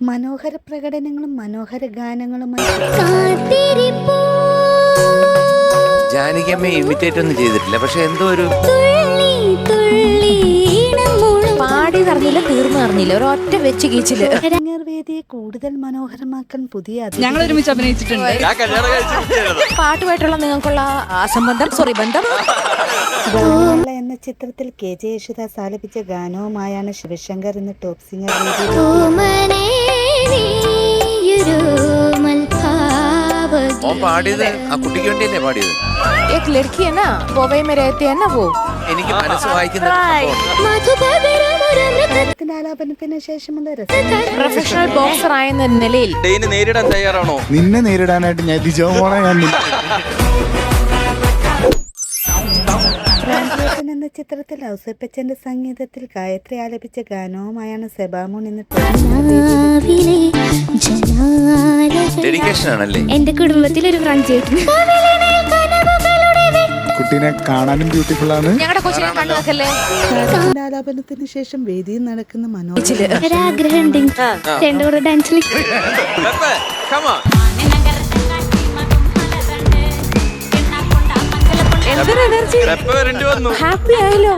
മനോഹര പ്രകടനങ്ങളും മനോഹര ഗാനങ്ങളുമായി ജാനകിയമ്മ ഇമിറ്റേറ്റ് ഒന്നും ചെയ്തിട്ടില്ല, പക്ഷെ എന്തോ ഒരു പാടി പറഞ്ഞില്ല, തീർന്നു പറഞ്ഞില്ല, ഒരൊറ്റ വെച്ച് കീച്ചില്. വേദിയെ കൂടുതൽ മനോഹരമാക്കാൻ പുതിയ ഞങ്ങൾ ഒരുമിച്ച് അഭിനയിച്ചിട്ടുണ്ട്. പാട്ടുമായിട്ടുള്ള നിങ്ങൾക്കുള്ള ബന്ധം എന്ന ചിത്രത്തിൽ KJ യേശുദാസ് ആലപിച്ച ഗാനവുമായാണ് ശിവശങ്കർ ഇന്ന് ടോപ്പ് സിംഗർ പാടിയത്. ആ കുട്ടിക്ക് വേണ്ടിയല്ലേ പാടിയത്? എനിക്ക് മനസ്സ് വായിക്കുന്ന ആലാപനത്തിന് ശേഷമുള്ള പ്രൊഫഷണൽ ബോക്സർ ആയ നിലയിൽ നേരിടാൻ തയ്യാറാണോ? നിന്നെ നേരിടാനായിട്ട് ഞാൻ എന്ന ചിത്രത്തിൽ ഔസേപ്പച്ചന്റെ സംഗീതത്തിൽ ഗായത്രി ആലപിച്ച ഗാനവുമായാണ് സെബാമോൻ ഇന്ന് ഡെഡിക്കേഷൻ ആണല്ലേ. എന്റെ കുടുംബത്തിൽ ഒരു ഫ്രണ്ട്സ് കുട്ടീനെ കാണാനും ബ്യൂട്ടിഫുൾ ആണ്. ഞങ്ങളുടെ കൊച്ചിനെ കണ്ടു നോക്കല്ലേ. ആലാപനത്തിന് ശേഷം വേദിയിൽ നടക്കുന്ന മനോഹര ഒരാഗ്രഹം രണ്ടു കൂടെ ഡാൻസിൽ എന്തൊരു എനർജി. ഹാപ്പി ആയല്ലോ.